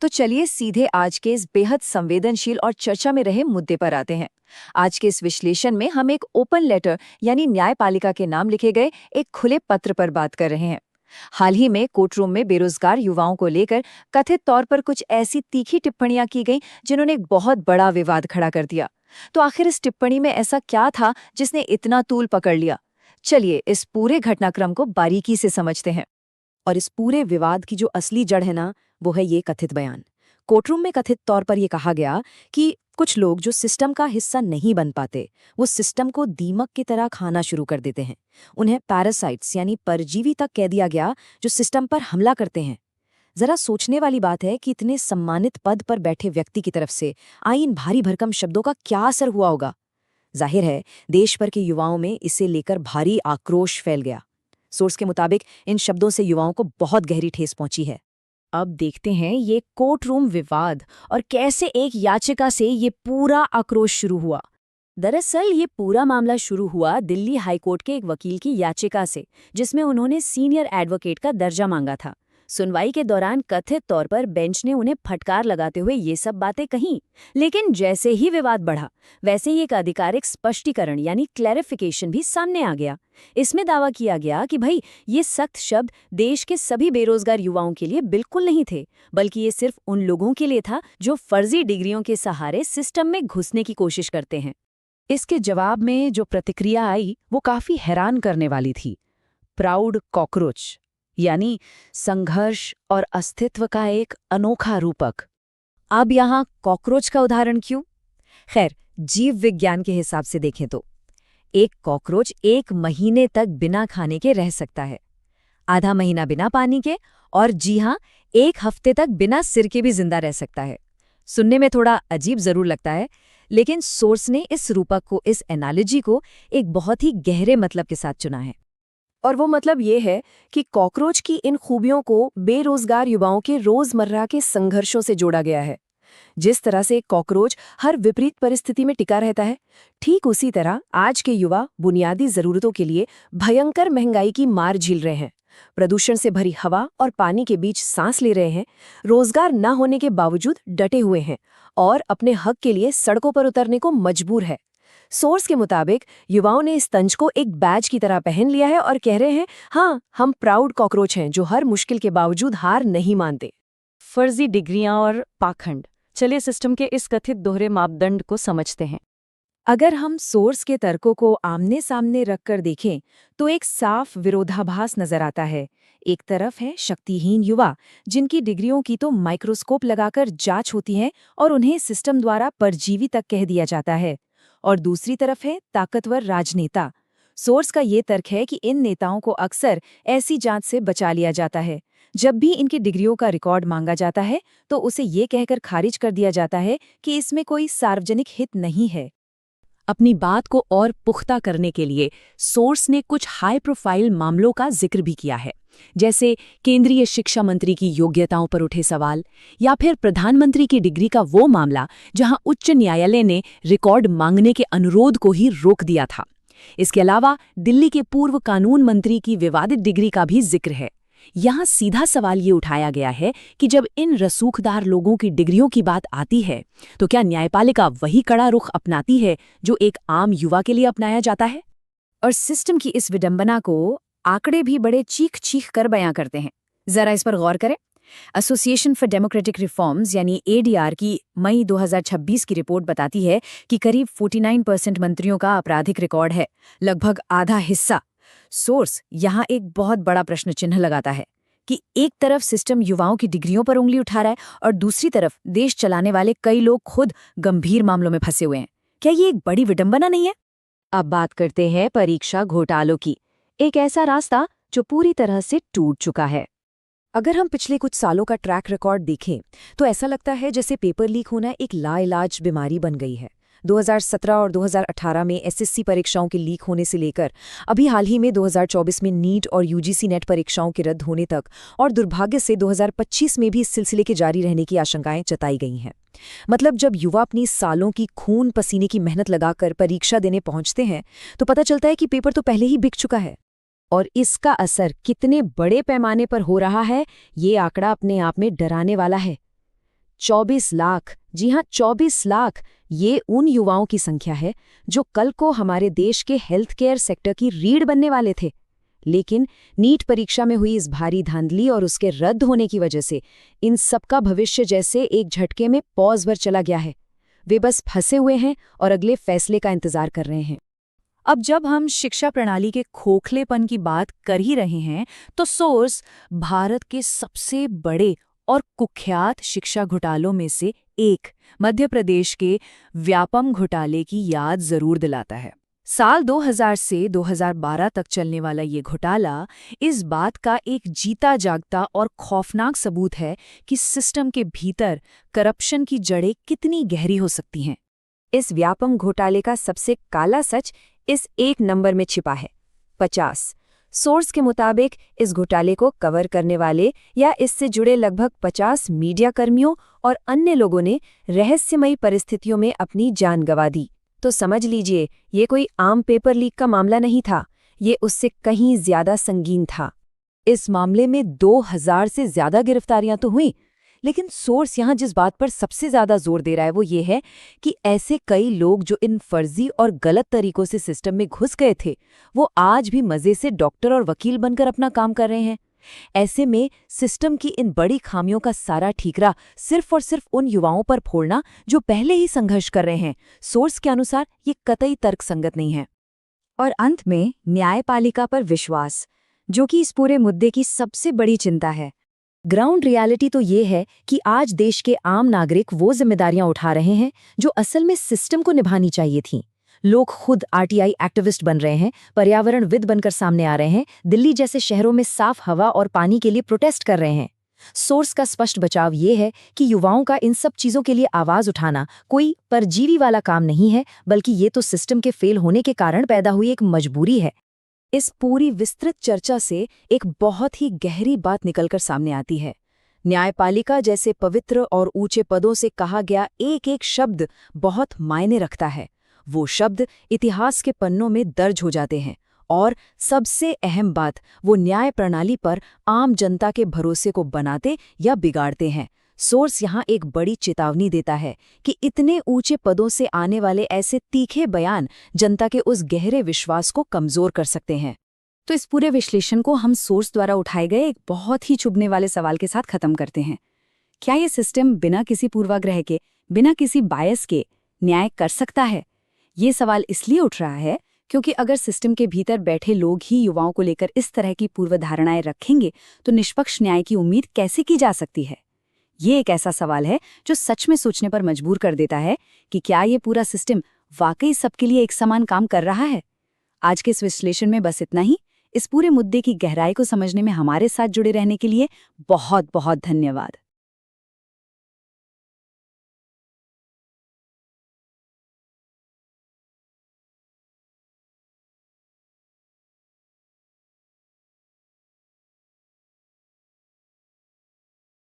तो चलिए सीधे आज के इस बेहद संवेदनशील और चर्चा में रहे मुद्दे पर आते हैं। आज के इस विश्लेषण में हम एक ओपन लेटर यानी न्यायपालिका के नाम लिखे गए एक खुले पत्र पर बात कर रहे हैं। हाल ही में कोर्ट रूम में बेरोजगार युवाओं को लेकर कथित तौर पर कुछ ऐसी तीखी टिप्पणियां की गईं जिन्होंने एक बहुत बड़ा विवाद खड़ा कर दिया। तो आखिर इस टिप्पणी में ऐसा क्या था जिसने इतना तूल पकड़ लिया? चलिए इस पूरे घटनाक्रम को बारीकी से समझते हैं। और इस पूरे विवाद की जो असली जड़ है ना, वो है ये कथित बयान। कोर्टरूम में कथित तौर पर ये कहा गया कि कुछ लोग जो सिस्टम का हिस्सा नहीं बन पाते, वो सिस्टम को दीमक की तरह खाना शुरू कर देते हैं। उन्हें पैरासाइट्स यानी परजीवी तक कह दिया गया जो सिस्टम पर हमला करते हैं। जरा सोचने वाली बात है कि इतने सम्मानित पद पर बैठे व्यक्ति की तरफ से आई इन भारी भरकम शब्दों का क्या असर हुआ होगा। जाहिर है देश भर के युवाओं में इसे लेकर भारी आक्रोश फैल गया। सोर्स के मुताबिक इन शब्दों से युवाओं को बहुत गहरी ठेस पहुंची है। अब देखते हैं ये कोर्ट रूम विवाद और कैसे एक याचिका से ये पूरा आक्रोश शुरू हुआ। दरअसल ये पूरा मामला शुरू हुआ दिल्ली हाईकोर्ट के एक वकील की याचिका से, जिसमें उन्होंने सीनियर एडवोकेट का दर्जा मांगा था। सुनवाई के दौरान कथित तौर पर बेंच ने उन्हें फटकार लगाते हुए ये सब बातें कहीं, लेकिन जैसे ही विवाद बढ़ा वैसे ही एक आधिकारिक स्पष्टीकरण यानी क्लैरिफिकेशन भी सामने आ गया। इसमें दावा किया गया कि भाई ये सख्त शब्द देश के सभी बेरोजगार युवाओं के लिए बिल्कुल नहीं थे, बल्कि ये सिर्फ उन लोगों के लिए था जो फर्जी डिग्रियों के सहारे सिस्टम में घुसने की कोशिश करते हैं। इसके जवाब में जो प्रतिक्रिया आई वो काफी हैरान करने वाली थी। प्राउड कॉकरोच यानी संघर्ष और अस्तित्व का एक अनोखा रूपक। अब यहाँ कॉकरोच का उदाहरण क्यों? खैर, जीव विज्ञान के हिसाब से देखें तो एक कॉकरोच 1 महीने तक बिना खाने के रह सकता है, आधा महीना बिना पानी के, और जी हाँ, 1 हफ्ते तक बिना सिर के भी जिंदा रह सकता है। सुनने में थोड़ा अजीब जरूर लगता है, लेकिन सोर्स ने इस रूपक को, इस एनालॉजी को एक बहुत ही गहरे मतलब के साथ चुना है। और वो मतलब ये है कि कॉकरोच की इन खूबियों को बेरोजगार युवाओं के रोजमर्रा के संघर्षों से जोड़ा गया है। जिस तरह से कॉकरोच हर विपरीत परिस्थिति में टिका रहता है, ठीक उसी तरह आज के युवा बुनियादी जरूरतों के लिए भयंकर महंगाई की मार झेल रहे हैं, प्रदूषण से भरी हवा और पानी के बीच सांस ले रहे हैं, रोजगार न होने के बावजूद डटे हुए हैं और अपने हक के लिए सड़कों पर उतरने को मजबूर है। सोर्स के मुताबिक युवाओं ने इस तंज को एक बैज की तरह पहन लिया है और कह रहे हैं, हाँ, हम प्राउड कॉकरोच हैं जो हर मुश्किल के बावजूद हार नहीं मानते। फर्जी डिग्रियां और पाखंड। चलिए सिस्टम के इस कथित दोहरे मापदंड को समझते हैं। अगर हम सोर्स के तर्कों को आमने सामने रखकर देखें तो एक साफ विरोधाभास नजर आता है। एक तरफ है शक्तिहीन युवा जिनकी डिग्रियों की तो माइक्रोस्कोप लगाकर जांच होती है और उन्हें सिस्टम द्वारा परजीवी तक कह दिया जाता है, और दूसरी तरफ है ताकतवर राजनेता। सोर्स का ये तर्क है कि इन नेताओं को अक्सर ऐसी जांच से बचा लिया जाता है। जब भी इनकी डिग्रियों का रिकॉर्ड मांगा जाता है तो उसे ये कहकर खारिज कर दिया जाता है कि इसमें कोई सार्वजनिक हित नहीं है। अपनी बात को और पुख्ता करने के लिए सोर्स ने कुछ हाई प्रोफाइल मामलों का जिक्र भी किया है, जैसे केंद्रीय शिक्षा मंत्री की योग्यताओं पर उठे सवाल, या फिर प्रधानमंत्री की डिग्री का वो मामला जहां उच्च न्यायालय ने रिकॉर्ड मांगने के अनुरोध को ही रोक दिया था। इसके अलावा दिल्ली के पूर्व कानून मंत्री की विवादित डिग्री का भी जिक्र है। यहाँ सीधा सवाल ये उठाया गया है कि जब इन रसूखदार लोगों की डिग्रियों की बात आती है तो क्या न्यायपालिका वही कड़ा रुख अपनाती है जो एक आम युवा के लिए अपनाया जाता है? और सिस्टम की इस विडंबना को आंकड़े भी बड़े चीख चीख कर बयां करते हैं। जरा इस पर गौर करें। एसोसिएशन फॉर डेमोक्रेटिक रिफॉर्म्स यानी एडीआर की मई 2026 की रिपोर्ट बताती है कि करीब 49% मंत्रियों का आपराधिक रिकॉर्ड है, लगभग आधा हिस्सा। सोर्स यहाँ एक बहुत बड़ा प्रश्न चिन्ह लगाता है कि एक तरफ सिस्टम युवाओं की डिग्रियों पर उंगली उठा रहा है और दूसरी तरफ देश चलाने वाले कई लोग खुद गंभीर मामलों में फंसे हुए हैं। क्या ये एक बड़ी विडंबना नहीं है? अब बात करते हैं परीक्षा घोटालों की, एक ऐसा रास्ता जो पूरी तरह से टूट चुका है। अगर हम पिछले कुछ सालों का ट्रैक रिकॉर्ड देखें तो ऐसा लगता है जैसे पेपर लीक होना एक लाइलाज बीमारी बन गई है। 2017 और 2018 में एसएससी परीक्षाओं के लीक होने से लेकर अभी हाल ही में 2024 में नीट और यूजीसी नेट परीक्षाओं के रद्द होने तक, और दुर्भाग्य से 2025 में भी इस सिलसिले के जारी रहने की आशंकाएं जताई गई हैं। मतलब जब युवा अपनी सालों की खून पसीने की मेहनत लगाकर परीक्षा देने पहुंचते हैं तो पता चलता है कि पेपर तो पहले ही बिक चुका है। और इसका असर कितने बड़े पैमाने पर हो रहा है, ये आंकड़ा अपने आप में डराने वाला है। 24 लाख, जी हाँ 24 लाख, ये उन युवाओं की संख्या है जो कल को हमारे देश के हेल्थ केयर सेक्टर की रीढ़ बनने वाले थे। लेकिन नीट परीक्षा में हुई इस भारी धांधली और उसके रद्द होने की वजह से इन सबका भविष्य जैसे एक झटके में पॉज पर चला गया है। वे बस फंसे हुए हैं और अगले फैसले का इंतजार कर रहे हैं। अब जब हम शिक्षा प्रणाली के खोखलेपन की बात कर ही रहे हैं, तो सोर्स भारत के सबसे बड़े और कुख्यात शिक्षा घोटालों में से एक मध्य प्रदेश के व्यापम घोटाले की याद जरूर दिलाता है। साल 2000 से 2012 तक चलने वाला ये घोटाला इस बात का एक जीता जागता और खौफनाक सबूत है कि सिस्टम के भीतर करप्शन की जड़ें कितनी गहरी हो सकती हैं। इस व्यापम घोटाले का सबसे काला सच इस एक नंबर में छिपा है, 50। सोर्स के मुताबिक इस घोटाले को कवर करने वाले या इससे जुड़े लगभग 50 मीडिया कर्मियों और अन्य लोगों ने रहस्यमयी परिस्थितियों में अपनी जान गंवा दी। तो समझ लीजिए, ये कोई आम पेपर लीक का मामला नहीं था, ये उससे कहीं ज्यादा संगीन था। इस मामले में 2000 से ज्यादा गिरफ्तारियां तो हुई, लेकिन सोर्स यहाँ जिस बात पर सबसे ज्यादा जोर दे रहा है वो ये है कि ऐसे कई लोग जो इन फर्जी और गलत तरीकों से सिस्टम में घुस गए थे, वो आज भी मजे से डॉक्टर और वकील बनकर अपना काम कर रहे हैं। ऐसे में सिस्टम की इन बड़ी खामियों का सारा ठीकरा सिर्फ और सिर्फ उन युवाओं पर फोड़ना जो पहले ही संघर्ष कर रहे हैं, सोर्स के अनुसार ये कतई तर्कसंगत नहीं है। और अंत में न्यायपालिका पर विश्वास, जो कि इस पूरे मुद्दे की सबसे बड़ी चिंता है। ग्राउंड रियलिटी तो ये है कि आज देश के आम नागरिक वो जिम्मेदारियां उठा रहे हैं जो असल में सिस्टम को निभानी चाहिए थीं। लोग खुद आरटीआई एक्टिविस्ट बन रहे हैं, पर्यावरणविद बनकर सामने आ रहे हैं, दिल्ली जैसे शहरों में साफ हवा और पानी के लिए प्रोटेस्ट कर रहे हैं। सोर्स का स्पष्ट बचाव ये है कि युवाओं का इन सब चीजों के लिए आवाज उठाना कोई परजीवी वाला काम नहीं है, बल्कि ये तो सिस्टम के फेल होने के कारण पैदा हुई एक मजबूरी है। इस पूरी विस्तृत चर्चा से एक बहुत ही गहरी बात निकलकर सामने आती है। न्यायपालिका जैसे पवित्र और ऊंचे पदों से कहा गया एक एक शब्द बहुत मायने रखता है। वो शब्द इतिहास के पन्नों में दर्ज हो जाते हैं और सबसे अहम बात, वो न्याय प्रणाली पर आम जनता के भरोसे को बनाते या बिगाड़ते हैं। सोर्स यहाँ एक बड़ी चेतावनी देता है कि इतने ऊंचे पदों से आने वाले ऐसे तीखे बयान जनता के उस गहरे विश्वास को कमजोर कर सकते हैं। तो इस पूरे विश्लेषण को हम सोर्स द्वारा उठाए गए एक बहुत ही चुभने वाले सवाल के साथ खत्म करते हैं। क्या ये सिस्टम बिना किसी पूर्वाग्रह के, बिना किसी बायस के न्याय कर सकता है? ये सवाल इसलिए उठ रहा है क्योंकि अगर सिस्टम के भीतर बैठे लोग ही युवाओं को लेकर इस तरह की पूर्वधारणाएं रखेंगे तो निष्पक्ष न्याय की उम्मीद कैसे की जा सकती है? ये एक ऐसा सवाल है जो सच में सोचने पर मजबूर कर देता है कि क्या ये पूरा सिस्टम वाकई सबके लिए एक समान काम कर रहा है। आज के इस विश्लेषण में बस इतना ही। इस पूरे मुद्दे की गहराई को समझने में हमारे साथ जुड़े रहने के लिए बहुत बहुत धन्यवाद।